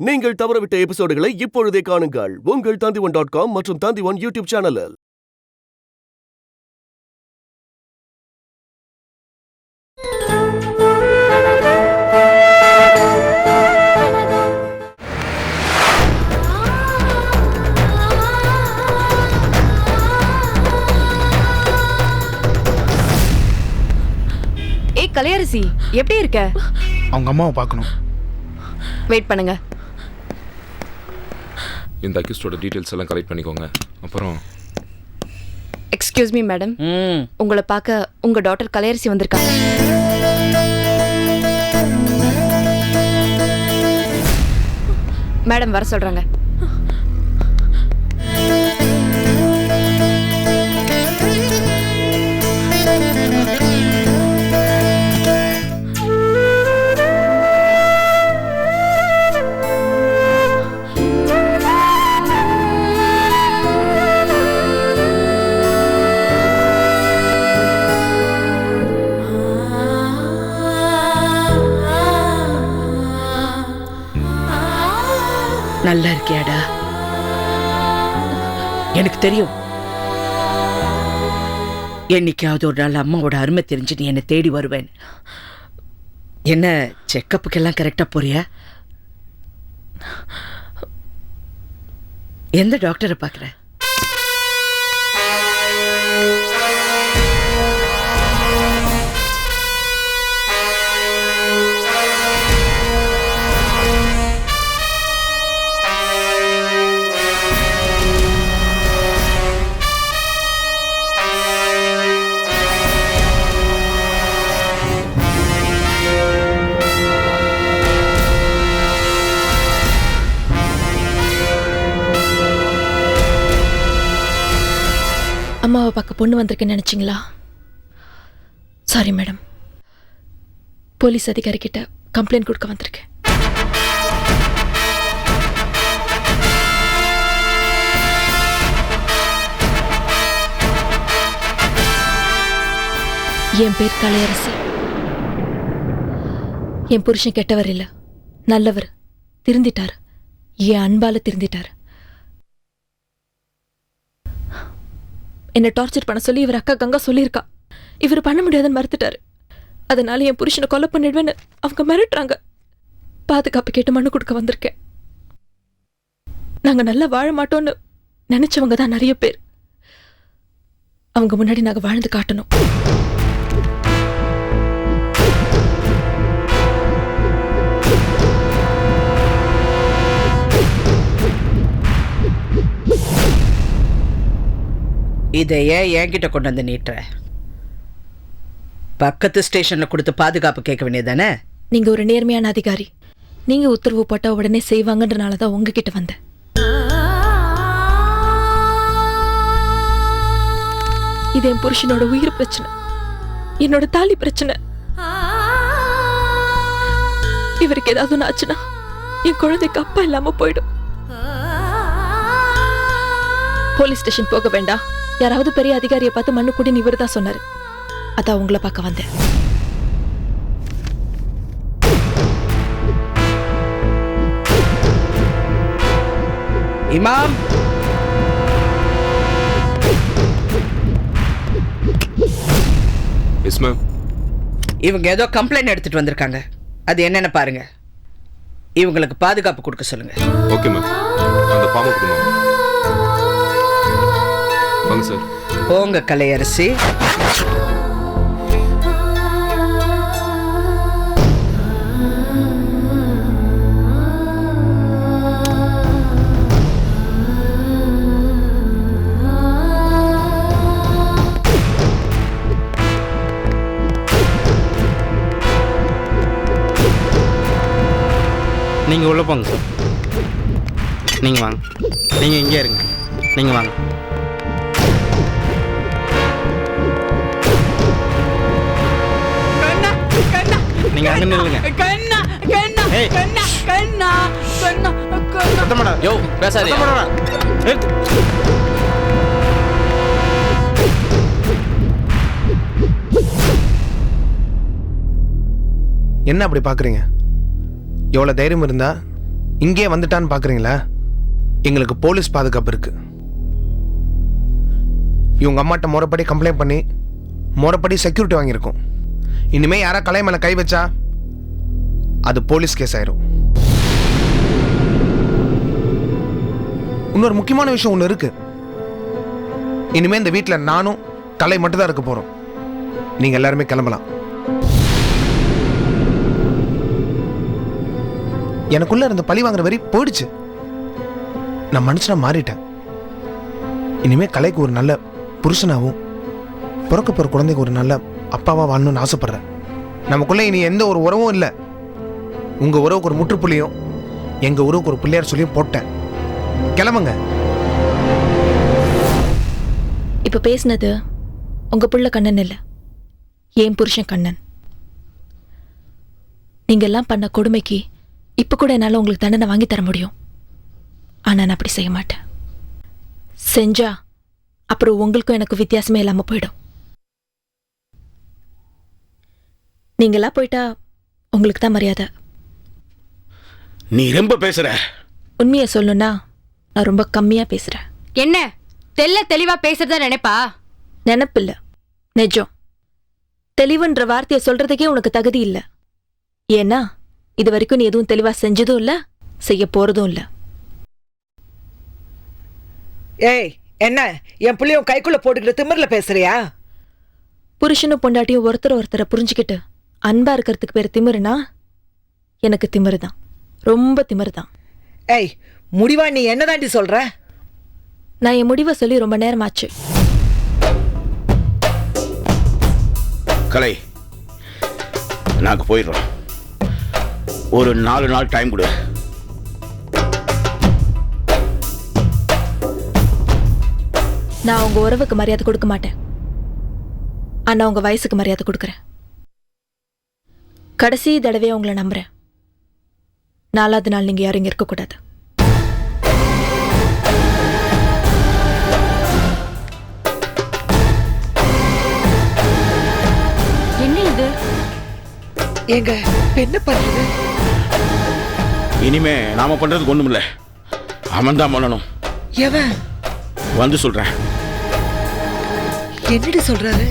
நீங்கள் தவறவிட்ட எபிசோடுகளை இப்பொழுதே காணுங்கள் உங்கள் Tandivan.com மற்றும் Tandivan யூடியூப் சேனலில். ஏய் கலையரசி, எப்படி இருக்க? அவங்க அம்மாவை பார்க்கணும். வெயிட் பண்ணுங்க. இந்த அக்யூஸ்டோட டீடைல்ஸ் எல்லாம் கலெக்ட் பண்ணிக்கோங்க. அப்புறம் எக்ஸ்கியூஸ் மீ மேடம், உங்களை பார்க்க உங்க டாட்டர் கலையரசி வந்திருக்காங்க. மேடம் வர சொல்றாங்க. நல்லா இருக்கியாடா? எனக்கு தெரியும், என்னைக்காவது ஒரு நாள் அம்மாவோட அருமை தெரிஞ்சு நீ என்னை தேடி வருவேன். என்ன செக்கப்புக்கெல்லாம் கரெக்டா போறியா? எந்த டாக்டரை பார்க்குற? அம்மாவை பார்க்க பொண்ணு வந்திருக்குன்னு நினைச்சிங்களா? சாரி மேடம், போலீஸ் அதிகாரி கிட்ட கம்ப்ளைண்ட் கொடுக்க வந்திருக்கேன். என் பேர் கலையரசி. என் புருஷன் கெட்டவர் இல்ல, நல்லவர். திருந்திட்டார், என் அன்பால திருந்திட்டார். என்னை டார்ச்சர் பண்ண சொல்லி இவர் அக்கா கங்கா சொல்லியிருக்கா. இவர் பண்ண முடியாதுன்னு மறுத்துட்டாரு. அதனால என் புருஷனை கொலை பண்ணிடுவேன்னு அவங்க மிரட்டுறாங்க. பாதுகாப்பு கேட்டு மனு கொடுக்க வந்திருக்கேன். நாங்க நல்லா வாழ மாட்டோம்னு நினைச்சவங்க தான் நிறைய பேர். அவங்க முன்னாடி நாங்க வாழ்ந்து காட்டணும். இதையே என்கிட்ட கொண்டு வந்து நீட்டுற? பக்கத்து ஸ்டேஷன்ல கொடுத்து பாதுகாப்பு கேட்க வேண்டியதானே? நீங்க ஒரு நேர்மையான அதிகாரி. நீங்க உத்தரவு போட்டா உடனே செய்வாங்கன்றனாலதான் உங்ககிட்ட வந்தேன். இது என் புருஷனோட உயிர் பிரச்சனை, என்னோட தாலி பிரச்சனை. இவருக்கு ஏதாவது ஒன்று ஆச்சுன்னா என் குழந்தைக்கு அப்பா இல்லாம போயிடும். போலீஸ் ஸ்டேஷன் போக வேண்டாம், யாராவது பெரிய அதிகாரியை பார்த்து மண்ணு கூடின்னு இவர் தான் சொன்னாரு. அதான் உங்களை பார்க்க வந்தேன். இமாம், எஸ் மேம். இவங்க ஏதோ கம்ப்ளைண்ட் எடுத்துட்டு வந்திருக்காங்க. அது என்னன்னு பாருங்க. இவங்களுக்கு பாதுகாப்பு கொடுக்க சொல்லுங்க. Okay ma'am. அந்த ஃபார்மை கொடுங்க. வாங்க சார். போங்க கலையரசி. நீங்கள் உள்ளே போங்க சார். நீங்கள் வாங்க. நீங்கள் இங்கே இருங்க. நீங்கள் வாங்க. நீங்க அங்க நில்லுங்க. கண்ணா கண்ணா கண்ணா கண்ணா கண்ணா கண்ணா. யோ பேசாதே. என்ன அப்படி பார்க்குறீங்க? எவ்வளோ தைரியம் இருந்தா இங்கே வந்துட்டான்னு பார்க்குறீங்களா? எங்களுக்கு போலீஸ் பாதுகாப்பு இருக்கு. இவங்க அம்மாட்ட முறைப்படி கம்ப்ளைண்ட் பண்ணி முறைப்படி செக்யூரிட்டி வாங்கியிருக்கோம். இனிமேல் யாரா கலை மேலே கை வச்சா அது போலீஸ் கேஸ் ஆயிரும். இன்னொரு முக்கியமான விஷயம் ஒன்று இருக்கு. இனிமேல் இந்த வீட்டில் நானும் கலை மட்டும் தான் இருக்க போகிறோம். நீங்கள் எல்லாருமே கிளம்பலாம். எனக்குள்ள இருந்த பழி வாங்குற வரி போயிடுச்சு. நான் மனுஷனா மாறிட்டேன். இனிமே கலைக்கு ஒரு நல்ல புருஷனாகவும் பிறக்க போற குழந்தைக்கு ஒரு நல்ல அப்பாவா வாழணும்னு ஆசைப்படுறேன். நமக்குள்ள இனி எந்த ஒரு உறவும் இல்லை. உங்க உறவுக்கு ஒரு முற்றுப்புள்ளியும் எங்க உறவுக்கு ஒரு பிள்ளையார் சொல்லியும் போட்டேன். கிளம்புங்க. இப்ப பேசினது உங்க புள்ள கண்ணன் இல்ல, ஏன் புருஷன் கண்ணன். நீங்க எல்லாம் பண்ண கொடுமைக்கு இப்ப கூட என்னால உங்களுக்கு தண்டனை வாங்கி தர முடியும். ஆனா நான் அப்படி செய்ய மாட்டேன். செஞ்சா அப்புறம் உங்களுக்கும் எனக்கு வித்தியாசமே இல்லாம போயிடும். நீங்களா போயிட்டா உங்களுக்கு தான் மரியாதை. நீ ரொம்ப பேசுற. உண்மையை சொல்லணும்னா நான் ரொம்ப கம்மியா பேசுறேன். என்ன தெளிவா பேசுறதா நினைப்பா? நினப்பில்ல, நிஜம். தெளிவுன்ற வார்த்தையை சொல்றதுக்கே உனக்கு தகுதி இல்லை. ஏன்னா இது வரைக்கும் நீ எதுவும் தெளிவா செஞ்சதும் இல்ல, செய்ய போறதும் இல்ல. ஏய், என்ன என் புள்ளையும் கைக்குள்ள போட்டுக்கிட்டு திமிர்ல பேசுறியா? புருஷனும் பொண்டாட்டியும் ஒருத்தரை புரிஞ்சுக்கிட்டு அன்பா இருக்கிறதுக்கு பேர் திமிருனா எனக்கு திமிரு தான், ரொம்ப திமிரு தான். ஏய், முடிவா நீ என்னதாண்டி சொல்ற? நான் என் முடிவை சொல்லி ரொம்ப நேரம் ஆச்சு. கலை, நாங்க போயிடுறோம். ஒரு 4 நாள் டைம் கொடு. நான் உங்க உறவுக்கு மரியாதை கொடுக்க மாட்டேன். ஆனா உங்க வயசுக்கு மரியாதை கொடுக்கறேன். கடைசி தடவையா உங்களை நம்புறேன். 4வது நாள் நீங்க யாரும் இங்க இருக்கக்கூடாது. என்ன இது? ஏங்க என்ன பண்றது? இனிமே நாம பண்றதுக்கு ஒண்ணும் இல்ல, அவன் தான் பண்ணணும். எவன்? வந்து சொல்றேன். என்னடி சொல்றாரு?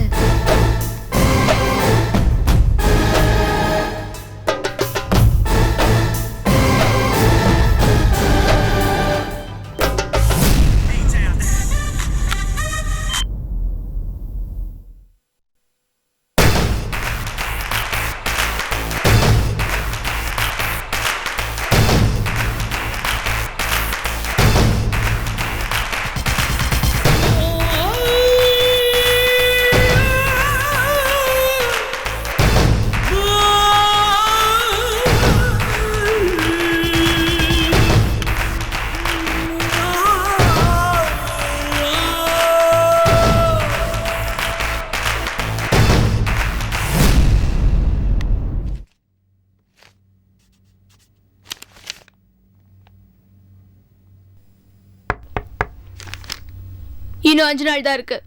இன்னும் 5 நாள் தான் இருக்கு.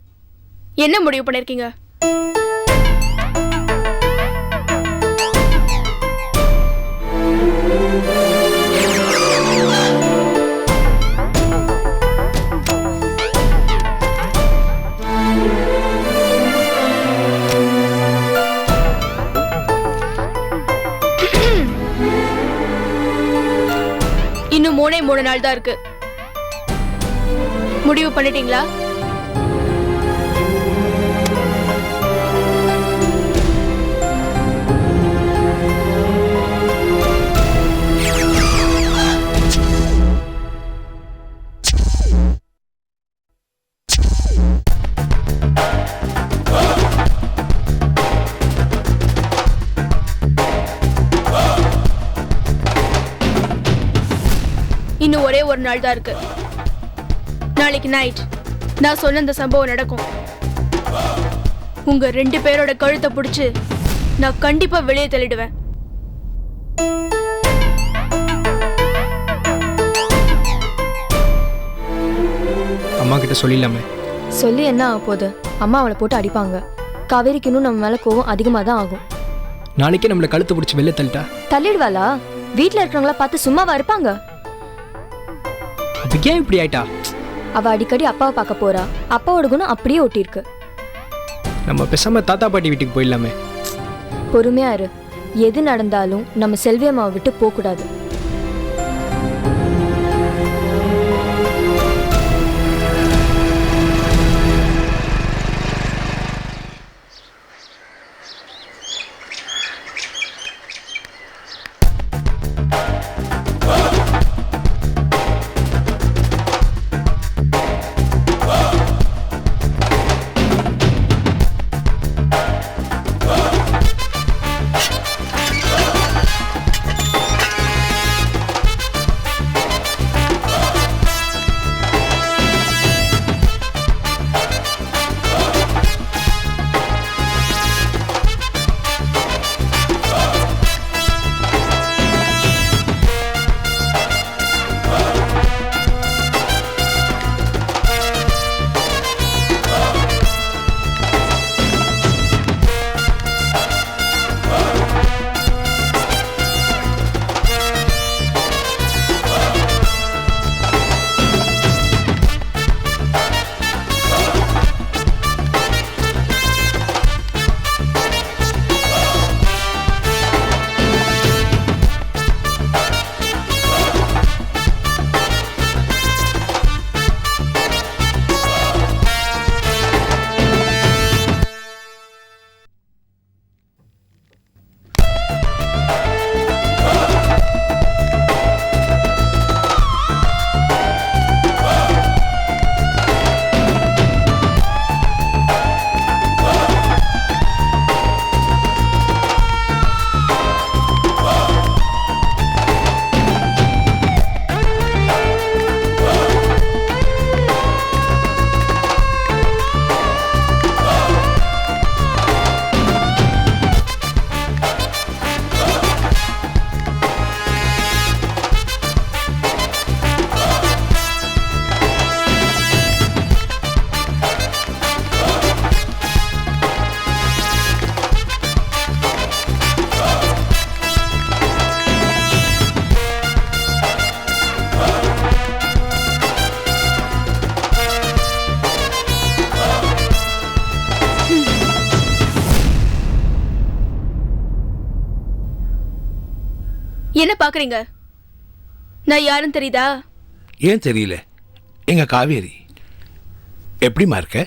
என்ன முடிவு பண்ணிருக்கீங்க? இன்னும் 3 நாள் தான் இருக்கு. முடிவு பண்ணிட்டீங்களா? இன்னும் ஒரே ஒரு நாள் தான் இருக்கு. நாளைக்கு நைட் நான் சொன்ன இந்த சம்பவம் நடக்கும். உங்க 2 பேரோட கழுத்தை பிடிச்சு நான் கண்டிப்பா வெளியே தள்ளிடுவேன். அம்மா கிட்ட சொல்லிடலாமே. சொல்லி என்ன ஆக போகுது? அம்மா அவளை போட்டு அடிப்பாங்க. காவேரிக்கு இன்னும் நம்ம மேல கோவம் அதிகமாக தான் ஆகும். நாளைக்கே நம்மளை கழுத்து பிடிச்சி வெளியே தள்ளிட்டா தள்ளிடுவாளா? வீட்டில் இருக்கிறவங்கள பார்த்து சும்மாவா இருப்பாங்க? அப்போ ஏன் இப்படி ஆயிட்டா? அவ அடிக்கடி அப்பாவை பார்க்க போறா. அப்பாவோட குணம் அப்படியே ஒட்டியிருக்கு. நம்ம பேசாம தாத்தா பாட்டி வீட்டுக்கு போயிடலாமே. பொறுமையா இரு. எது நடந்தாலும் நம்ம செல்வி அம்மாவை விட்டு போக கூடாது. என்ன பாக்குறீங்க? நான் யாருன்னு தெரியுதா? ஏன் தெரியல. எங்க காவேரி எப்படிமா இருக்க?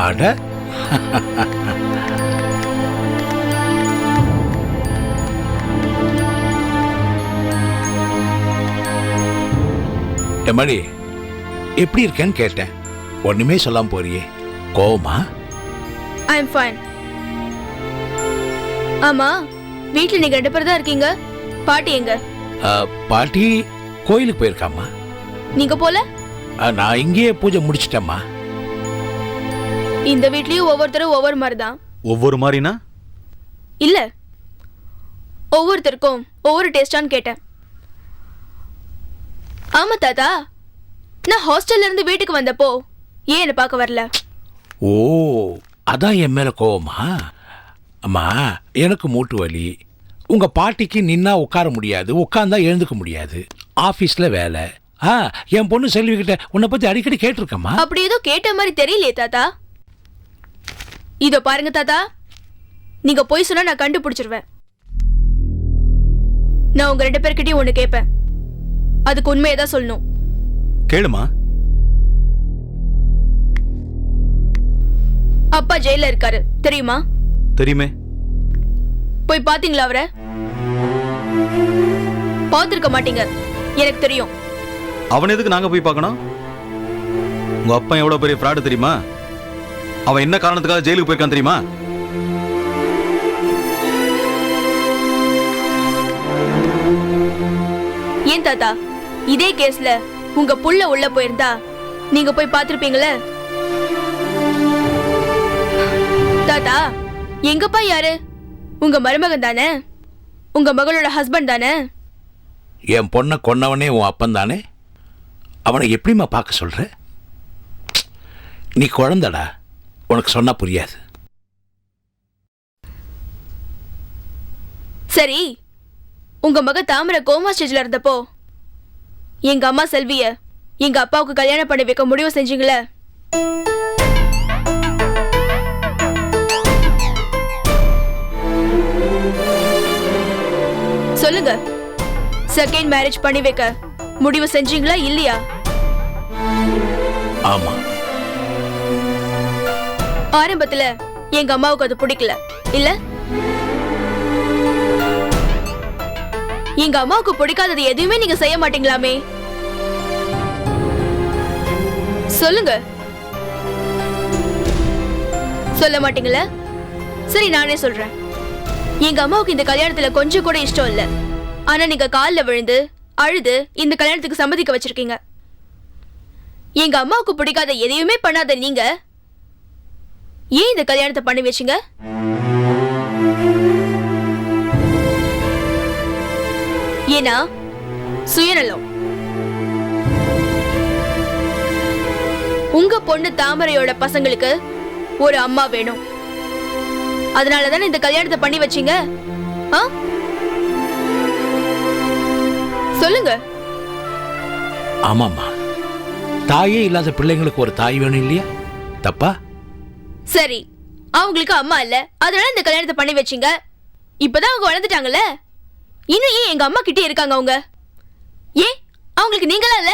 அட எம்மாடி எப்படி இருக்கேன்னு கேட்டேன். ஒண்ணுமே சொல்லாம போறியே, கோவமா? ஐ அம் ஃபைன். ஆமா, வீட்ல நீங்க 2 பேர் தான் இருக்கீங்க. பாட்டி எங்க? பாட்டி கோயிலுக்கு போயிருக்காமா. நீங்க போல? நான் இங்கேயே பூஜை முடிச்சிட்டேம்மா. இந்த வீட்லயும் ஒவ்வொருத்தரும் ஒவ்வொரு மாதிரி தான். ஒவ்வொரு மாதிரினா? இல்ல, ஒவ்வொருத்தருக்கும் ஒவ்வொரு டேஸ்டான்னு கேட்டேன். ஆமா தாத்தா, நான் ஹாஸ்டல்ல இருந்து வீட்டுக்கு வந்தப்போ ஏன் என்ன பார்க்க வரல? ஓ, அதான் என் மேல கோவமா? அம்மா, எனக்கு மூட்டு வலி. உங்க பாட்டிக்கு நின்னா உட்கார முடியாது, உட்கார்ந்தா எழுந்துக்க முடியாது. ஆபீஸ்ல வேலை. என் பொண்ணு செல்விக்கிட்ட உன்னை பத்தி அடிக்கடி கேட்டிருக்கம்மா. அப்படி ஏதோ கேட்ட மாதிரி தெரியலையே தாத்தா. இதோ பாருங்க தாத்தா, நீங்க போய் சொன்னா நான் கண்டுபிடிச்சிருவேன். நான் உங்க 2 பேர்கிட்டயும் ஒண்ணு கேட்பேன், அதுக்கு உண்மையை தான் சொல்லணும். கேளுமா. அப்பா ஜெயில இருக்காரு, தெரியுமா? தெரியுமே. போய் பாத்தீங்களா அவரை? பாத்திருக்க மாட்டீங்க, எனக்கு தெரியும். அவன் எதுக்கு நாங்க போய் பார்க்கணும்? உங்க அப்பா எவ்வளவு பெரிய ஃப்ராடு தெரியுமா? அவன் என்ன காரணத்துக்காக ஜெயிலுக்கு போயிருக்கான் தெரியுமா? ஏன் தாத்தா, இதே கேஸ்ல உங்க புள்ள உள்ள போயிருந்தா நீங்க போய் பாத்திருப்பீங்களே. தாத்தா, எங்கப்பா யாரு? உங்க மருமகன் தானே? உங்க மகளோட ஹஸ்பண்ட் தானே? என் பொண்ணை கொன்னவனே உன் அப்பன் தானே? அவனை எப்படிமா பார்க்க சொல்ற? நீ குழந்தடா, உனக்கு சொன்னா புரியாது. சரி, உங்க மக தாமரை கோமா ஸ்டேஜ்ல இருந்தப்போ எங்க அம்மா செல்விய எங்க அப்பாவுக்கு கல்யாணம் பண்ணி வைக்க முடிவு செஞ்சீங்களே. சொல்லுங்க, செகண்ட் மேரேஜ் பண்ணி வைக்க முடிவு செஞ்சீங்களா இல்லையா? ஆமா. ஆரம்பத்துல எங்க அம்மாவுக்கு அது பிடிக்கல இல்ல? எங்க அம்மாவுக்கு பிடிக்காதது எதுவுமே நீங்க செய்ய மாட்டீங்களாமே. சொல்லுங்க. சொல்ல மாட்டீங்களா? சரி, நானே சொல்றேன். எங்க அம்மாவுக்கு இந்த கல்யாணத்துல கொஞ்சம் கூட இஷ்டம் இல்ல. ஆனா நீங்க கால்ல விழுந்து அழுது இந்த கல்யாணத்துக்கு சம்மதிக்க வச்சிருக்கீங்க. எங்க அம்மாவுக்கு பிடிக்காத எதையுமே பண்ணாத நீங்க ஏன் இந்த கல்யாணத்தை பண்ணி வச்சீங்க? ஏன்னா சுயநலம். உங்க பொண்ணு தாமரையோட பசங்களுக்கு ஒரு அம்மா வேணும். அதனாலதானே இந்த கல்யாணத்தை பண்ணி வச்சீங்க. சொல்லுங்க. ஆமாம்மா, தாயே இல்லாத பிள்ளைங்களுக்கு ஒரு தாய் வேணும் இல்லையா? தப்பா? சரி, அவங்களுக்கு அம்மா இல்ல, அதனால இந்த கல்யாணத்தை பண்ணி வச்சீங்க. இப்பதான் அவங்க வளர்ந்துட்டாங்கல்ல, இன்னும் ஏன் எங்க அம்மா கிட்டே இருக்காங்க அவங்க? ஏன் அவங்களுக்கு நீங்களா இல்ல?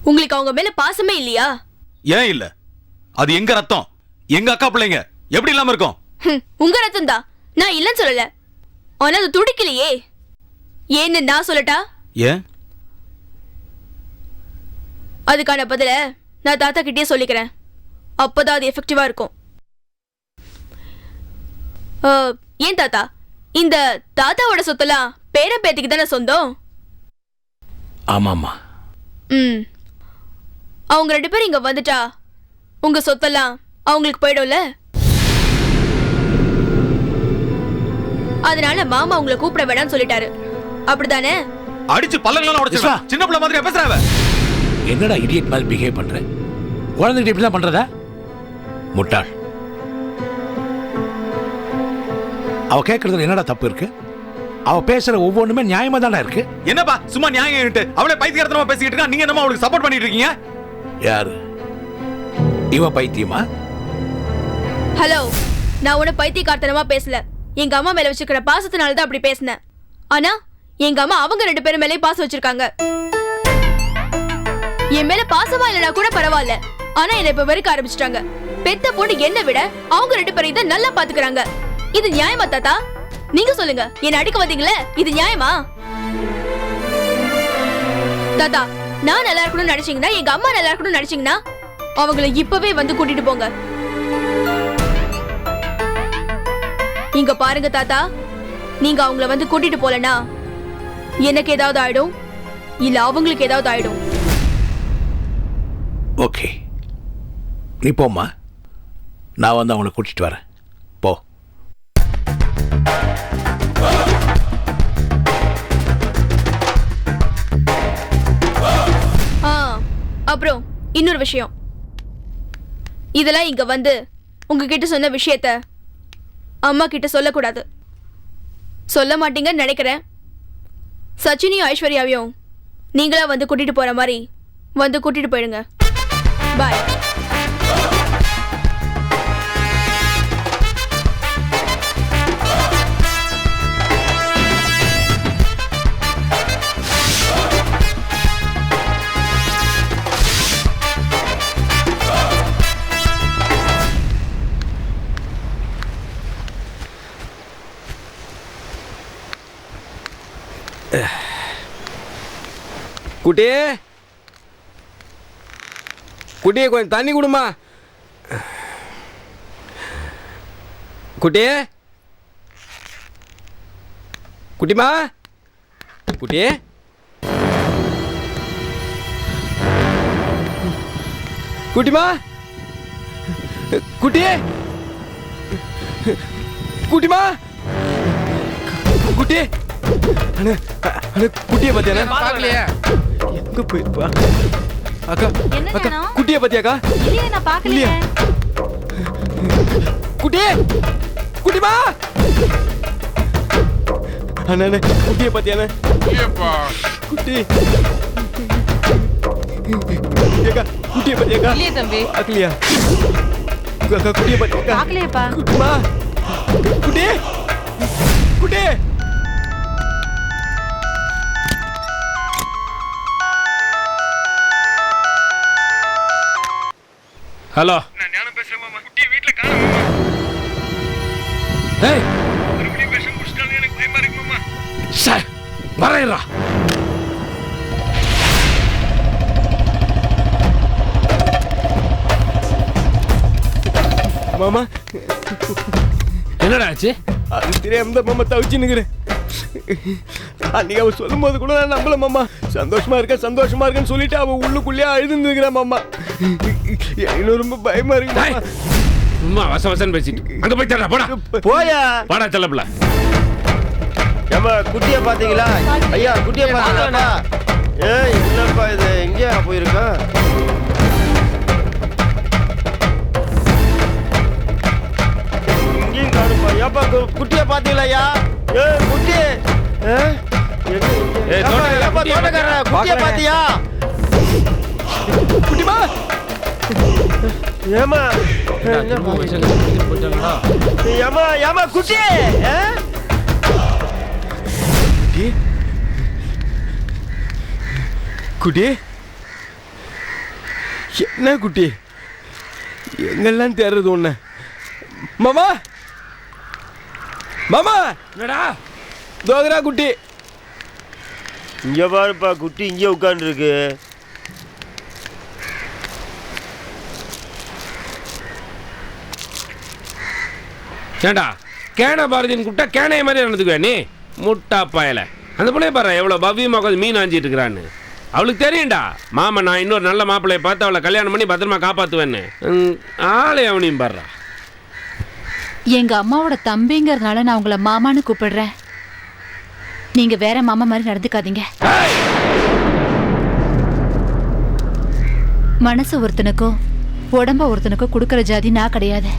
உங்களுக்கு அவங்க மேல பாசமே இல்லையா? ஏன் இல்ல? அது எங்க ரத்தம், எங்க அக்கா பிள்ளைங்க, எப்படி இல்லாம இருக்கும்? உங்க ரத்தம் தான், நான் இல்லன்னு சொல்லல. ஆனா அது துடிக்கலையே. ஏன்னு நான் சொல்லட்டா? ஏன்? அதுக்கான பதில நான் தாத்தா கிட்டே சொல்லிக்கிறேன். அப்பதான் அது எஃபெக்டிவா இருக்கும். ஏன் தாத்தா, இந்த தாத்தாவோட சொத்தெல்லாம் பேர பேத்திக்கு தானே சொந்தம்? ஆமாம்மா. அவங்க 2 பேரும் இங்க வந்துட்டா உங்க சொத்தெல்லாம் அவங்களுக்கு போயிடும்ல. அதனால மாமா உங்களை கூப்பிட வேண்டாம்னு சொல்லிட்டாரு, அப்படிதானே? அடிச்சு பல்லங்களால உடைச்சிடுவா. சின்ன பிள்ளை மாதிரி பேசுறாவ. என்னடா இடியட் மாதிரி பிஹேவ் பண்ற? குழந்தைகிட்ட இப்படி தான் பண்றதா? முட்டாள். அவ கேட்கறதுல என்னடா தப்பு இருக்கு? அவ பேசுற ஒவ்வொன்றுமே நியாயமா தானே இருக்கு. என்னப்பா சும்மா நியாயம்? அவளே பைத்தியக்காரத்தனமா பேசிக்கிட்டு இருக்கா, நீங்க என்னமா அவளுக்கு சப்போர்ட் பண்ணிட்டு இருக்கீங்க? யாரு இவ? பைத்தியமா? ஹலோ, நான் உன்னை பைத்தியக்காரத்தனமா பேசல. எங்க அம்மா மேல வச்சிருக்கிற பாசத்தினால தான் அப்படி பேசினேன். ஆனா எங்க அம்மா அவங்க 2 பேரும் மேலே பாசம் வச்சிருக்காங்க. என் மேல பாசமா இல்லனா கூட பரவாயில்ல, ஆனா என்ன இப்ப வெறுக்க ஆரம்பிச்சிட்டாங்க. பெத்த பொண்ணு என்ன விட அவங்க 2 பேரையும் தான் நல்லா பாத்துக்கிறாங்க. இது நியாயமா தாத்தா? நீங்க சொல்லுங்க. என்ன அடிக்க வந்தீங்களே, இது நியாயமா? தாத்தா, நான் நல்லா இருக்கணும்னு நினைச்சீங்கன்னா, எங்க அம்மா நல்லா இருக்கணும்னு நினைச்சீங்கன்னா அவங்கள இப்பவே வந்து கூட்டிட்டு போங்க. இங்க பாருங்க தாத்தா, நீங்க அவங்கள வந்து கூட்டிட்டு போலனா எனக்கு ஏதாவது ஆயிடும், இல்ல அவங்களுக்கு ஏதாவது ஆயிடும். ஓகே, நீ போம்மா, நான் வந்து அவங்களை கூட்டிட்டு வரேன். போ. அப்புறம் இன்னொரு விஷயம், இதெல்லாம் இங்க வந்து உங்ககிட்ட சொன்ன விஷயத்த அம்மா கிட்ட சொல்லக்கூடாது. சொல்ல மாட்டீங்கன்னு நினைக்கிறேன். சச்சினியும் ஐஸ்வர்யாவையும் நீங்களா வந்து கூட்டிட்டு போற மாதிரி வந்து கூட்டிட்டு போயிடுங்க. பாய். குட்டியே, குட்டியே கொஞ்சம் தண்ணி கொடுமா. குட்டியே, குட்டிமா, குட்டியே, குட்டிமா, குட்டியே, குட்டிமா, குட்டியே, குட்டியை பத்தியா? பார்க்கலையே. எங்க போயிருப்பா? அக்கா, அக்கா, குட்டியை பத்தியாக்கா? இல்லையே, நான் பார்க்கலையே. குட்டியே, குட்டிமா அண்ணே குட்டியை பாத்தியாண்ணே குட்டி ஏக்கா குட்டியை பாத்தியாக்கா இல்லையே தம்பி பார்க்கலையா அக்கா குட்டியை பாத்தியாக்கா பார்க்கலையேப்பா குட்டிமா குட்டி குட்டி ஹலோ நான் ஞானம் பேசுறேன் மாமா குட்டி வீட்ல காணோம் மாமா ஏய் மறுபடியும் விஷம் குடிச்சிட்டானே எனக்கு பயமா இருக்கு மாமா சார் வரேன்டா மாமா என்னடா ஆச்சு அது தெரியாம தான் மாமா தவிச்சு நிக்கிறேன் அன்னைக்கு அவ சொல்லும் போது கூட நான் நம்பல மாமா சந்தோஷமா இருக்கேன்னு சொல்லிட்டு அவ உள்ளுக்குள்ளேயே அழுது நிக்கிறேன் மாமா எனக்கு ரொம்ப பயமா இருக்கு மாமா சும்மா வசம் பேசிட்டு அங்க போய் தரடா போடா போயா வாடா செல்லப்ல ஏமா குட்டிய பாத்தீங்களா ஐயா குட்டிய பாத்தீங்களா ஏய் என்னப்பா இது எங்கயா போயிருக்கா இங்கேயும் காணுப்பா ஏப்பா குட்டிய பாத்தீங்களா ஐயா ஏய் குட்டி தோட்டக்காரா குட்டிய பாத்தியா குட்டிமா ஏமா ஏமா ஏமா குட்டி குட்டி என்ன குட்டி எங்கெல்லாம் தேடுறது ஒண்ணு மாமா மாமா என்னடா தோகரா குட்டி இங்க பாருப்பா குட்டி இங்கே உட்கார்ந்து இருக்கு ஏண்டா கேன பாரதின்னு கூப்பிட்டா கேனைய மாதிரி நடந்துக்குவே நீ முட்டா பாயல அந்த பிள்ளைய பாரு எவ்வளோ பவ்யமாக உட்காந்து மீன் ஆஞ்சிட்டு இருக்கிறான்னு அவளுக்கு தெரியும்டா மாமா நான் இன்னொரு நல்ல மாப்பிள்ளைய பார்த்து அவளை கல்யாணம் பண்ணி பத்திரமா காப்பாற்றுவேன்னு ஆளே அவனையும் பாடுறா எங்க அம்மாவோட தம்பிங்கிறதுனால நான் உங்களை மாமான்னு கூப்பிடுறேன் நீங்க வேற மாமா மாதிரி நடந்துக்காதீங்க மனசு ஒருத்தனுக்கும் உடம்ப ஒருத்தனுக்கும் கொடுக்கற ஜாதி நான் கிடையாது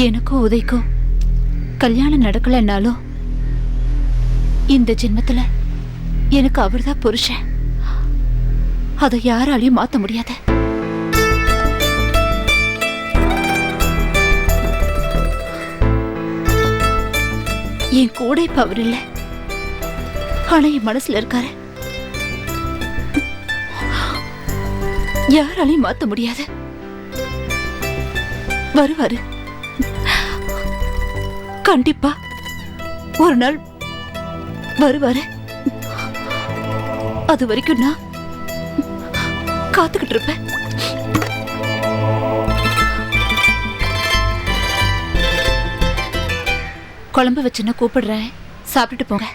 எனக்கும் உதைக்கும் கல்யாணம் நடக்கலன்னாலும் இந்த ஜென்மத்துல எனக்கு அவர்தான் புருஷன் அதை யாராலையும் மாத்த முடியாது என் கூட இப்ப அவர் இல்லை ஆனா என் மனசுல இருக்காரு யாராலையும் மாத்த முடியாது வருவாரு கண்டிப்பா ஒரு நாள் வருவாரு அது வரைக்கும் நான் காத்துக்கிட்டு இருப்பேன் குழம்பு வச்சுன்னா கூப்பிடுறேன் சாப்பிட்டுட்டு போங்க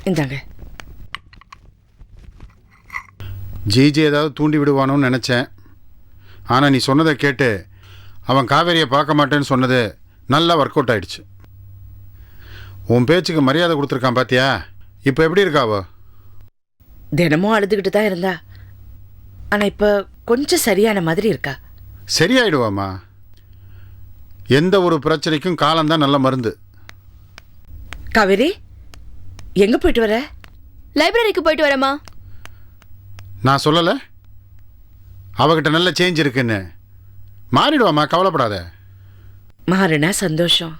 இந்தாங்க ஜிஜி ஏதாவது தூண்டி விடுவானோன்னு நினச்சேன் ஆனால் நீ சொன்னதை கேட்டு அவன் காவேரியை பார்க்க மாட்டேன்னு சொன்னது நல்லா ஒர்க் அவுட் ஆயிடுச்சு உன் பேச்சுக்கு மரியாதை கொடுத்துருக்கான் பாத்தியா இப்போ எப்படி இருக்காவோ தினமும் அழுதுகிட்டு தான் இருந்தா ஆனால் இப்போ கொஞ்சம் சரியான மாதிரி இருக்கா சரியாயிடுவாம்மா எந்த ஒரு பிரச்சனைக்கும் காலம்தான் நல்ல மருந்து காவேரி எங்க போயிட்டு வர லைப்ரரிக்கு போயிட்டு வரமா நான் சொல்லலை அவகிட்ட நல்ல சேஞ்ச் இருக்குன்னு மாறிடுவாம்மா கவலைப்படாத மாறினா சந்தோஷம்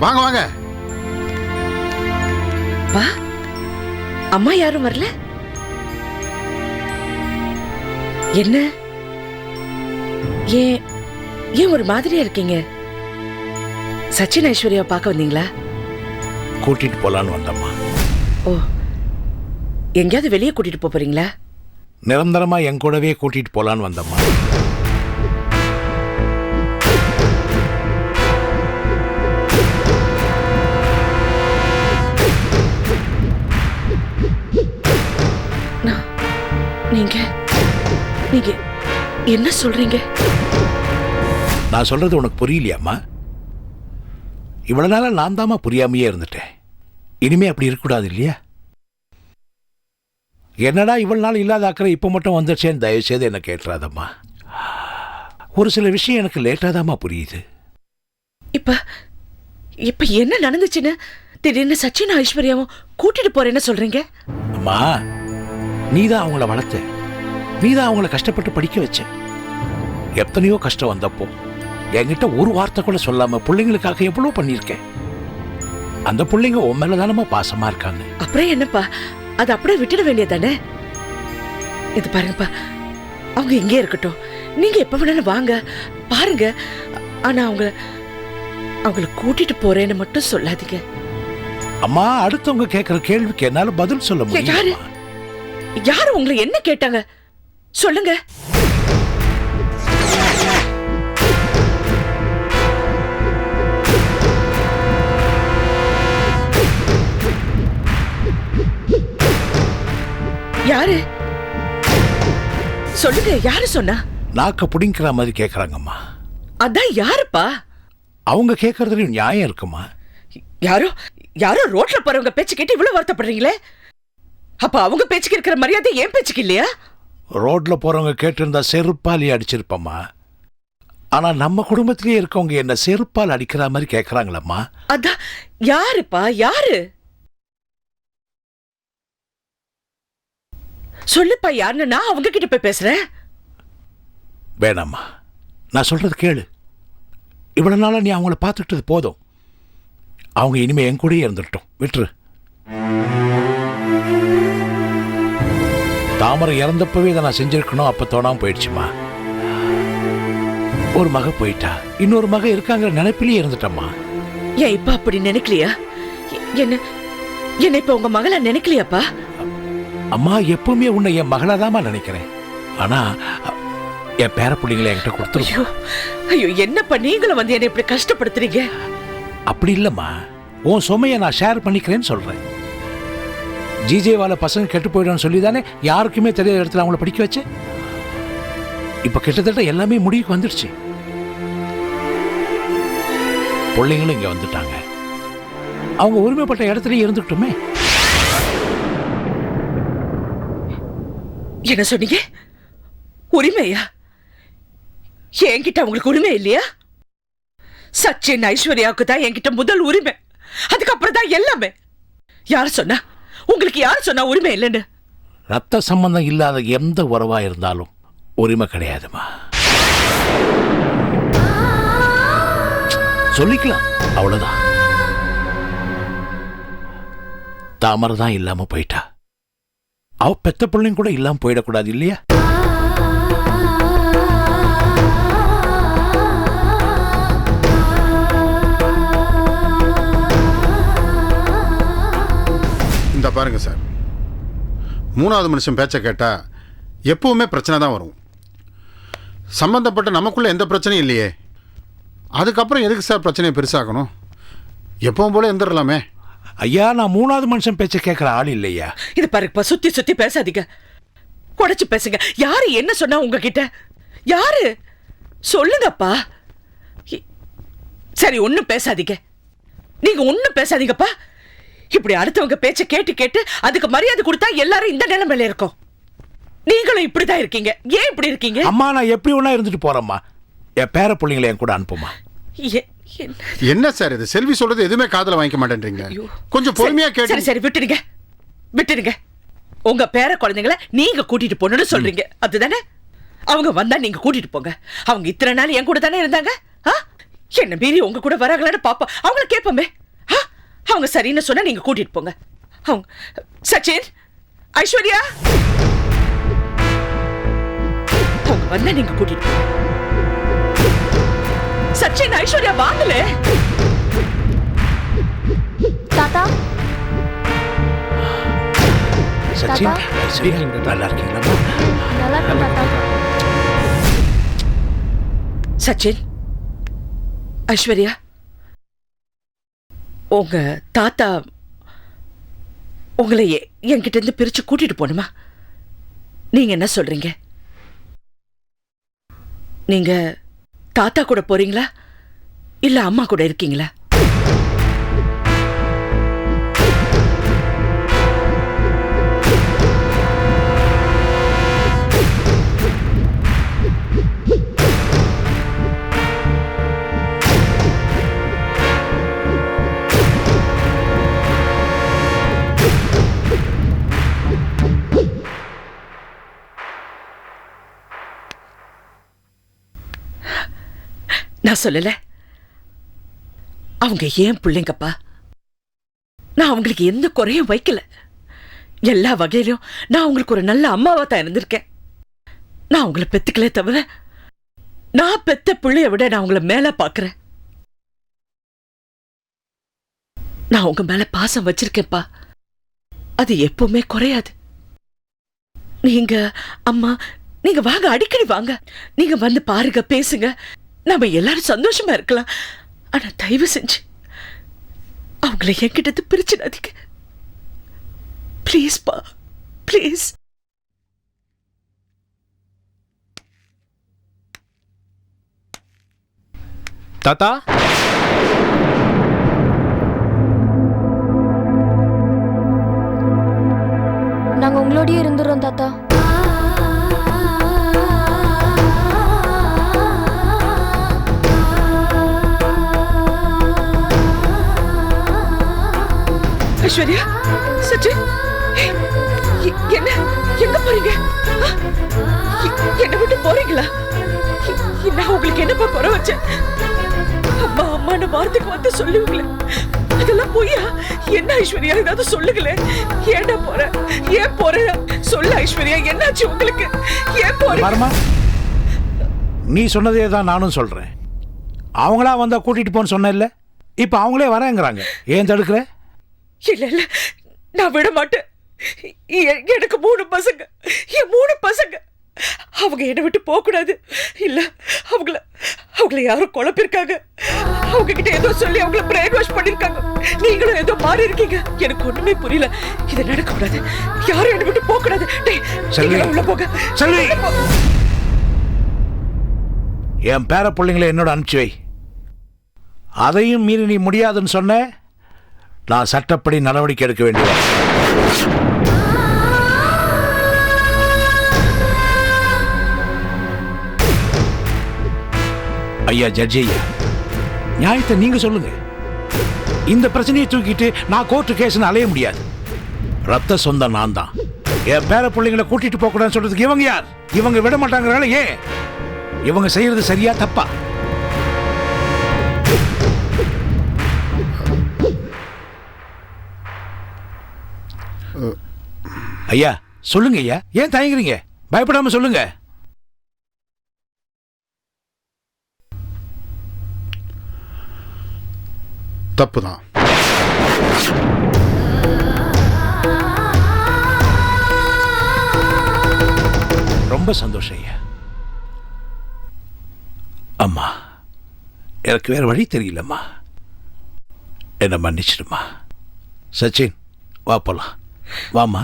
வாங்க வாங்க வா அம்மா யாரும் வரல என்ன ஏன் ஏன் ஒரு மாதிரியா இருக்கீங்க சச்சின் ஐஸ்வர்யா பார்க்க வந்தீங்களா கூட்டிட்டு போலான்னு வந்தம்மா ஓ எங்கேயாவது வெளியே கூட்டிட்டு போறீங்களா நிரந்தரமா என் கூடவே கூட்டிட்டு போலான்னு வந்தம்மா நீங்க நீங்க என்ன சொல்றீங்க? நான் சொல்றது உனக்கு புரியலையாம்மா? இவ்வளவு நாளா நான் தாம்மா புரியாமையே இருந்துட்டேன். இனிமே அப்படி இருக்கக்கூடாது இல்லையா? என்னடா இவ்வளவு நாள் இல்லாத அக்கறை இப்போ மட்டும் வந்துச்சேன்னு தயவு செய்து என்ன கேட்டுறாதம்மா. ஒரு சில விஷயம் எனக்கு லேட்டாக தாம்மா புரியுது. இப்ப இப்ப என்ன நடந்துச்சுன்னு திடீர்னு சச்சின் ஐஸ்வர்யாவும் கூட்டிட்டு போறேன்னு சொல்றீங்க? அம்மா, நீதான் அவங்கள வளர்த்த, நீதான் அவங்கள கஷ்டப்பட்டு படிக்க வச்ச. எத்தனையோ கஷ்டம் வந்தப்போ என்கிட்ட ஒரு வார்த்தை கூட சொல்லாம பிள்ளைங்களுக்காக எவ்வளவு பண்ணியிருக்கேன். அந்த பிள்ளைங்க உன் மேல தானம்மா பாசமா இருக்காங்க. அப்புறம் என்னப்பா, அதை அப்படியே விட்டுட வேண்டியதானே? இது பாருங்கப்பா, அவங்க இங்கே இருக்கட்டும், நீங்க எப்ப வேணாலும் வாங்க பாருங்க. ஆனா அவங்கள கூட்டிட்டு போறேன்னு மட்டும் சொல்லாதீங்க. அம்மா, அடுத்தவங்க கேட்கிற கேள்விக்கு என்னால பதில் சொல்ல முடியாது. யாரு உங்களை என்ன கேட்டாங்க சொல்லுங்க. யாரு சொல்லுங்க, யாரு சொன்னா? நாக்க புடிங்கிற மாதிரி கேக்குறாங்கம்மா. அதான் யாருப்பா? அவங்க கேட்கறதுலயும் நியாயம் இருக்குமா? யாரோ ரோட்ல போறவங்க பேச்சு கேட்டு இவ்வளவு வருத்தப்படுறீங்களே, அப்ப அவங்க பேச்சுக்கு இருக்கிற மரியாதை ஏன் பேச்சுக்கு இல்லையா? ரோட்ல போறவங்க கேட்டிருந்தா செருப்பாலி அடிச்சிருப்பம்மா. ஆனா நம்ம குடும்பத்திலேயே இருக்கவங்க என்ன செருப்பால் அடிக்கிற மாதிரி கேக்குறாங்களம்மா. அதான் யாருப்பா? யாரு சொல்லுப்பா, யாருன்னு நான் அவங்க கிட்ட போய் பேசுறேன். வேணாம்மா, நான் சொல்றது கேளு. இவ்வளவு நாளா நீ அவங்கள பார்த்துட்டது போதும். அவங்க இனிமே என் கூடயே இருந்துட்டோம், விட்டுரு. தாமரை இறந்தப்பவே இதை நான் செஞ்சிருக்கணும், அப்ப தோணாம போயிடுச்சுமா. ஒரு மக போயிட்டா, இன்னொரு மக இருக்காங்கிற நினைப்பிலேயே இருந்துட்டம்மா. ஏன் இப்ப அப்படி நினைக்கலையா? என்ன இப்ப உங்க மகள நினைக்கலையாப்பா? அம்மா, எப்பவுமே உன்னை என் மகளாதாம்மா நினைக்கிறேன். ஆனா என் பேர பிள்ளைங்களை என்கிட்ட கொடுத்துருவோம். ஐயோ, என்னப்பா நீங்களும் வந்து என்னை இப்படி கஷ்டப்படுத்துறீங்க? அப்படி இல்லம்மா, உன் சுமையை நான் ஷேர் பண்ணிக்கிறேன்னு சொல்றேன். ஜிஜேவால பசங்க கெட்டு போயிடும்னு சொல்லி தானே யாருக்குமே தெரியாத இடத்துல அவங்கள படிக்க வச்சு. இப்ப கிட்டத்தட்ட எல்லாமே முடிவுக்கு வந்துடுச்சு. பிள்ளைங்களும் இங்க வந்துட்டாங்க, அவங்க உரிமைப்பட்ட இடத்துல இருந்துக்கிட்டுமே. என்ன சொன்னீங்க? உரிமையா? என்கிட்ட அவங்களுக்கு உரிமை இல்லையா? சச்சின் ஐஸ்வர்யாவுக்கு தான் என்கிட்ட முதல் உரிமை, அதுக்கப்புறம் தான் எல்லாமே. யார் சொன்னா? உங்களுக்கு யார் சொன்னா உரிமை இல்லைன்னு? ரத்த சம்பந்தம் இல்லாத எந்த உறவா இருந்தாலும் உரிமை கிடையாதுமா. சொல்லிக்கலாம், அவ்வளவுதான். தாமரை தான் இல்லாம போயிட்டா, அவ பெத்த பிள்ளைங்க கூட இல்லாம போயிடக்கூடாது இல்லையா? இந்த பாருங்க சார், மூணாவது மனுஷன் பேச்சை கேட்டா எப்பவுமே பிரச்சனை தான் வரும். சம்பந்தப்பட்ட நமக்குள்ள எந்த பிரச்சனையும் இல்லையே, அதுக்கப்புறம் எதுக்கு சார் பிரச்சனையை பெருசாகணும்? எப்பவும் போல இருந்துடலாமே. ஐயா, நான் மூணாவது மனுஷன் பேச்சை கேட்கிற ஆள் இல்லையா. இது பாருப்பா, சுத்தி சுத்தி பேசாதீங்க, குறைச்சு பேசுங்க. யாரு என்ன சொன்னா உங்ககிட்ட? யாரு சொல்லுங்கப்பா. சரி, ஒன்னும் பேசாதீங்க, நீங்க ஒன்னும் பேசாதீங்கப்பா. இப்படி அடுத்தவங்க பேச்ச கேட்டு கேட்டு அதுக்கு மரியாதை கொடுத்தா எல்லாரும் இந்த நிலைமையில இருக்கோம். நீங்களும் இப்படிதான் இருக்கீங்க. ஏன் இப்படி இருக்கீங்க? அம்மா, நான் எப்படி ஒண்ணா இருந்துட்டு போறேம்மா. என் பேர பிள்ளைங்களை என் கூட அனுப்புமா. என்ன சார் இது? செல்வி சொல்றது எதுவுமே காதுல வாங்கிக்க மாட்டேன்றீங்க. கொஞ்சம் பொறுமையா கேட்டு. சரி சரி, விட்டுடுங்க. உங்க பேர குழந்தைங்களை நீங்க கூட்டிட்டு போகணும்னு சொல்றீங்க, அதுதானே? அவங்க வந்தா நீங்க கூட்டிட்டு போங்க. அவங்க இத்தனை நாள் என் கூட தானே இருந்தாங்க. என்ன மீறி உங்க கூட வராங்களான்னு பாப்பா, அவங்கள கேட்போமே. அவங்க சரின்னு சொன்னா நீங்க கூட்டிட்டு போங்க. அவங்க சச்சின், ஐஸ்வர்யா, அவங்க வந்தா நீங்க கூட்டிட்டு போங்க. சச்சின், ஐஸ்வர்யா, வாங்கலே. தாத்தா, சச்சின், ஐஸ்வர்யா, நல்லா இருக்கீங்களா? நல்லா இருக்கேன் தாத்தா. சச்சின், ஐஸ்வர்யா, உங்க தாத்தா உங்களை என்கிட்ட இருந்து பிரிச்சு கூட்டிட்டு போணுமா? நீங்க என்ன சொல்றீங்க? நீங்க தாத்தா கூட போறீங்களா இல்ல அம்மா கூட இருக்கீங்களா? நான் சொல்லல, அவங்க ஏன் பிள்ளைங்கப்பா. நான் அவங்களுக்கு எந்த குறையும் வைக்கல. எல்லா வகையிலும் நான் அவங்களுக்கு ஒரு நல்ல அம்மாவா தான் இருந்திருக்கேன். நான் அவங்கள பெத்துக்கலே தவிர நான் பெத்த பிள்ளைய விட நான் அவங்கள மேல பாக்குறேன். நான் உங்க மேல பாசம் வச்சிருக்கேன்ப்பா. அது எப்பவுமே குறையாது. நீங்க அம்மா, நீங்க வாங்க, அடிக்கடி வாங்க. நீங்க வந்து பாருங்க, பேசுங்க. நாம எல்லாரும் சந்தோஷமா இருக்கலாம். ஆனா தயவு செஞ்சு அவங்கள என்கிட்ட பிரிச்சிடாதீங்க. ப்ளீஸ் பா, ப்ளீஸ். தாத்தா, நாங்க உங்களோடயே இருந்துறோம் தாத்தா. ஐஸ்வர்யா, சற்று என்ன, எங்க போறீங்க? என்ன விட்டு போறீங்களா? நான் உங்களுக்கு என்னப்பா குறை வச்சேன்? அம்மா அம்மான வார்த்தைக்கு வந்து சொல்லுவீங்களே, அதெல்லாம் போயா? என்ன ஐஸ்வர்யா, ஏதாவது சொல்லுங்களேன். ஏன்டா போற? ஏன் போற? சொல்லு ஐஸ்வர்யா, என்னாச்சு உங்களுக்கு? ஏன் போற? நீ சொன்னதே தான் நானும் சொல்றேன். அவங்களா வந்தா கூட்டிட்டு போன்னு சொன்ன இல்ல, இப்ப அவங்களே வரேங்கிறாங்க. ஏன் தடுக்கிற? இல்ல இல்ல, நான் விட மாட்டேன். எனக்கு 3 பசங்க, என் 3 பசங்க. அவங்க என்னை விட்டு போக கூடாது. இல்ல, அவங்கள யாரும் குழப்பிருக்காங்க. அவங்க கிட்ட ஏதோ சொல்லி அவங்கள பிரெயின் வாஷ் பண்ணிருக்காங்க. நீங்களும் ஏதோ மாறி இருக்கீங்க. எனக்கு ஒண்ணுமே புரியல. இது நடக்க கூடாது. யாரும் என்னை விட்டு போக கூடாது. உள்ள போக. என் பேர பிள்ளைங்களை என்னோட அனுப்பிச்சு வை. அதையும் மீறி நீ முடியாதுன்னு சொன்ன, நான் சட்டப்படி நடவடிக்கை எடுக்க வேண்டிய. ஐயா ஜட்ஜி ஐயா, நியாயத்தை நீங்க சொல்லுங்க. இந்த பிரச்சனையை தூக்கிட்டு நான் கோர்ட்டு கேஸ்னு அலைய முடியாது. ரத்த சொந்தம் நான் தான். என் பேர பிள்ளைங்களை கூட்டிட்டு போக கூடாதுன்னு சொல்றதுக்கு இவங்க யார்? இவங்க விட மாட்டாங்கிறாங்க. ஏன் இவங்க செய்யறது சரியா தப்பா? ஐயா சொல்லுங்க ஐயா, ஏன் தயங்குறீங்க? பயப்படாம சொல்லுங்க. தப்புதான். ரொம்ப சந்தோஷம் ஐயா. அம்மா, எனக்கு வேற வழி தெரியலம்மா. என்ன மன்னிச்சிடுமா. சச்சின், வா போலாம். வாமா.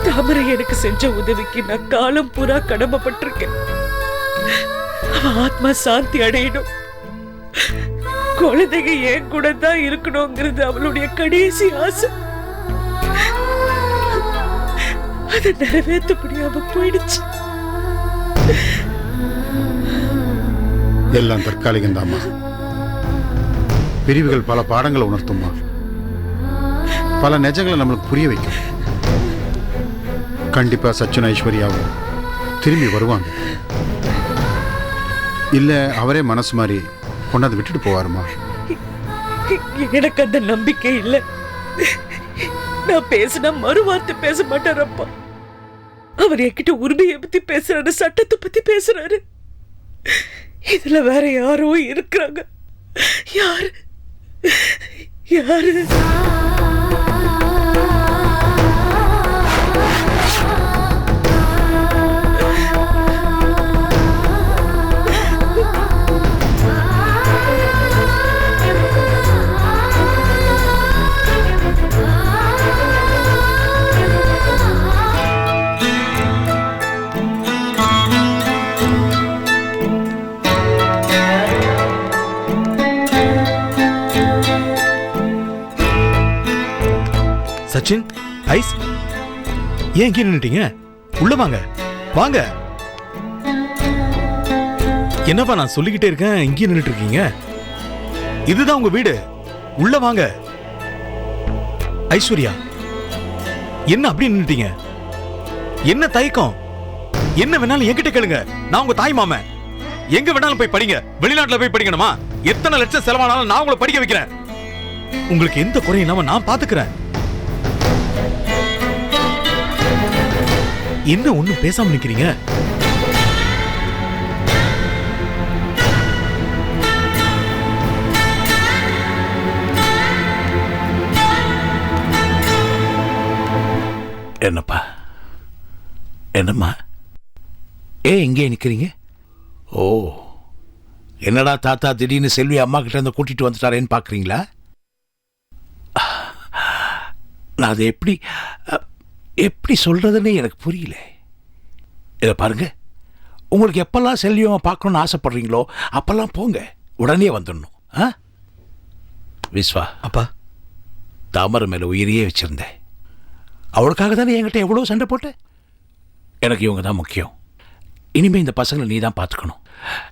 தாமரை எனக்கு செஞ்ச உதவிக்கு நான் காலம் பூரா கடமைப்பட்டிருக்கேன். அவ ஆத்மா சாந்தி அடையணும். குழந்தைங்க என் கூட தான் இருக்கணுங்கிறது அவளுடைய கடைசி ஆசை. அதை நிறைவேற்ற முடியாம போயிடுச்சு. எல்லாம் தற்காலிகம்தாம்மா. பிரிவுகள் பல பாடங்களை உணர்த்தும்மா. பல நிஜங்களை நம்மளுக்கு புரிய வைக்கும். கண்டிப்பா சச்சின் ஐஸ்வர்யாவும் திரும்பி வருவாங்க. இல்ல அவரே மனசு மாதிரி கொண்டாந்து விட்டுட்டு போவாருமா. எனக்கு அந்த நம்பிக்கை இல்லை. நான் பேசினா மறுவார்த்தை பேச மாட்டார் அப்பா. அவர் என்கிட்ட உரிமையை பத்தி பேசுறாரு, சட்டத்தை பத்தி பேசுறாரு. இதுல வேற யாரோ இருக்கிறாங்க. யாரு யாரு? சச்சின், ஐஸ், ஏன் இங்கே நின்னுட்டீங்க? உள்ள வாங்க, வாங்க. என்னப்பா நான் சொல்லிக்கிட்டே இருக்கேன், இங்கே நின்னுட்டு இருக்கீங்க? இதுதான் உங்க வீடு, உள்ள வாங்க. ஐஸ்வர்யா, என்ன அப்படி நின்னுட்டீங்க? என்ன தயக்கம்? என்ன வேணாலும் என்கிட்ட கேளுங்க, நான் உங்க தாய் மாமன். எங்க வேணாலும் போய் படிங்க, வெளிநாட்டுல போய் படிக்கணுமா? எத்தனை லட்சம் செலவானாலும் நான் உங்களை படிக்க வைக்கிறேன். உங்களுக்கு எந்த குறையும் இல்லாம நான் பாத்துக்கிறேன். என்ன ஒண்ணும் பேசாம நிக்கிறீங்க? என்னப்பா, என்னம்மா, இங்கே நிக்கிறீங்க? ஓ, என்னடா தாத்தா திடீர்னு செல்வி அம்மா கிட்ட இருந்து கூட்டிட்டு வந்துட்டாரேன்னு பாக்குறீங்களா? நான் அதை எப்படி சொல்றதுன்னு எனக்கு புரியல. இதை பாருங்க, உங்களுக்கு எப்பெல்லாம் செல்வியம்மா பார்க்கணும்னு ஆசைப்படுறீங்களோ அப்பெல்லாம் போங்க, உடனே வந்துடணும். விஸ்வா அப்பா, தாமரை மேல உயிரையே வச்சிருந்தேன். அவளுக்காக தானே என்கிட்ட எவ்வளோ சண்டை போட்டேன். எனக்கு இவங்க தான் முக்கியம். இனிமே இந்த பசங்களை நீ தான் பார்த்துக்கணும்.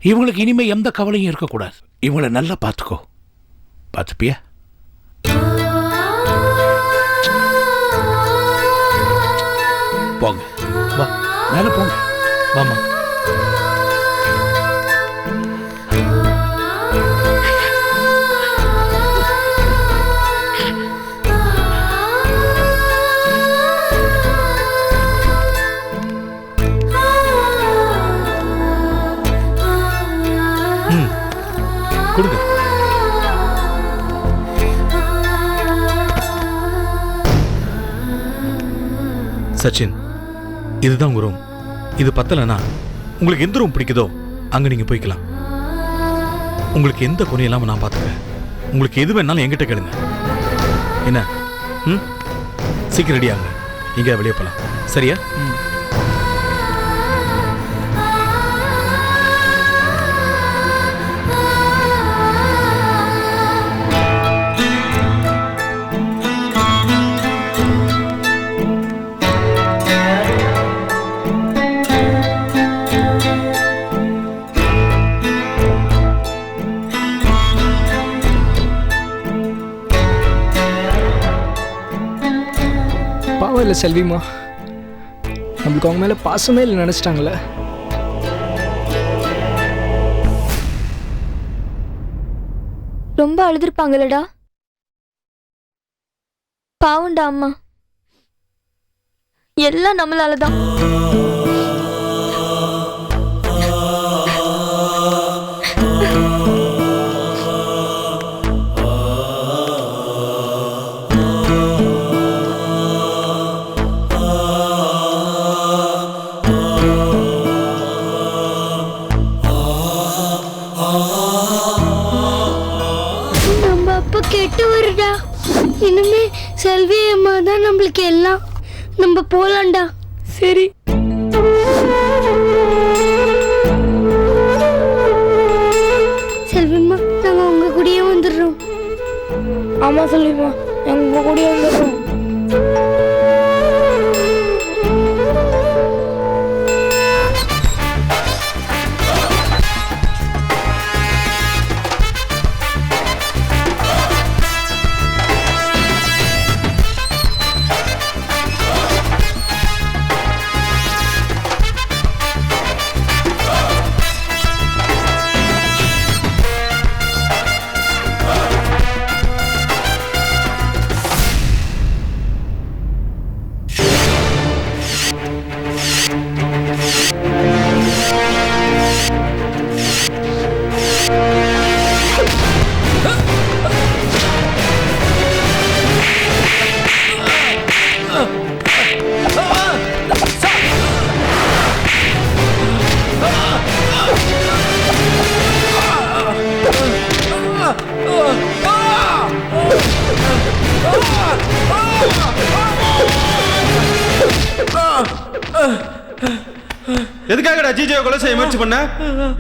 இவங்களுக்கு இனிமே எந்த கவலையும் இருக்கக்கூடாது. இவங்களை நல்லா பார்த்துக்கோ. பார்த்துப்பியா? போங்க, வா, மேல போங்க. வாமா. கொடுங்க. சச்சின், இதுதான் உங்க ரூம். இது பத்தலனா உங்களுக்கு எந்த ரூம் பிடிக்குதோ அங்க நீங்க போய்க்கலாம். உங்களுக்கு எந்த குறையும் இல்லாம நான் பாத்துக்கிறேன். உங்களுக்கு எது வேணாலும் என்கிட்ட கேளுங்க. என்ன? சீக்கிரம் ரெடி ஆகுங்க, எங்க வெளியே போலாம். சரியா? பாவம் இல்லை செல்விமா, நம்மளுக்கு அவங்க மேலே பாசமே இல்லை நினச்சிட்டாங்களே. ரொம்ப அழுதுருப்பாங்களடா. பாவண்டா அம்மா, எல்லாம் நம்மளாலதான். கெட்டு வருடா. இனிமே செல்வி அம்மா தான் நம்மளுக்கு எல்லாம். நம்ம போலாம்டா. சரி. செல்விம்மா, நாங்க உங்க கூடயே வந்துடுறோம். ஆமா செல்விமா, நாங்க உங்க கூடயே வந்துடுறோம். எதுக்காகடா ஜிஜியை கொலை செய்ய முயற்சி பண்ண?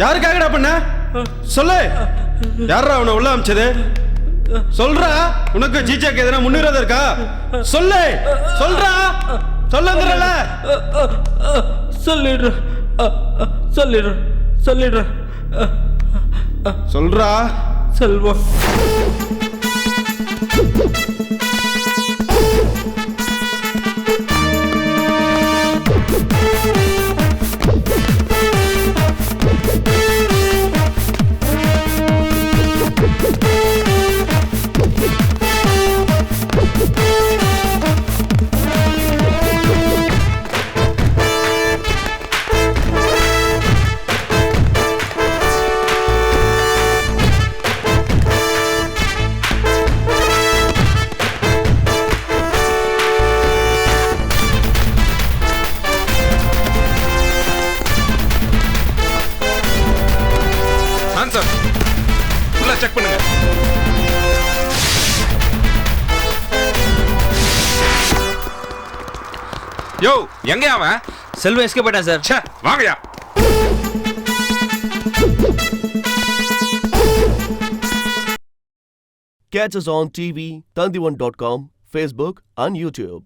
யாருக்காகடா பண்ண? சொல்லு. யாரா அவனை உள்ள அமிச்சது? சொல்றா. உனக்கு ஜிஜிக்கு எதனா முன்னுரிமை இருக்கா? சொல்லு. சொல்றா. சொல்லுங்கறல. சொல்லிடுறேன். சொல்றா. செல்வம். ஆன்சர் ஃபுல்லா செக் பண்ணுங்க. யோ எங்க அவன்? செல்வம் எஸ்கேப் ஆயிட்டான் சார். ச்சே வாங்கயா. Catch us on TV, Tandivan.com, Facebook and YouTube.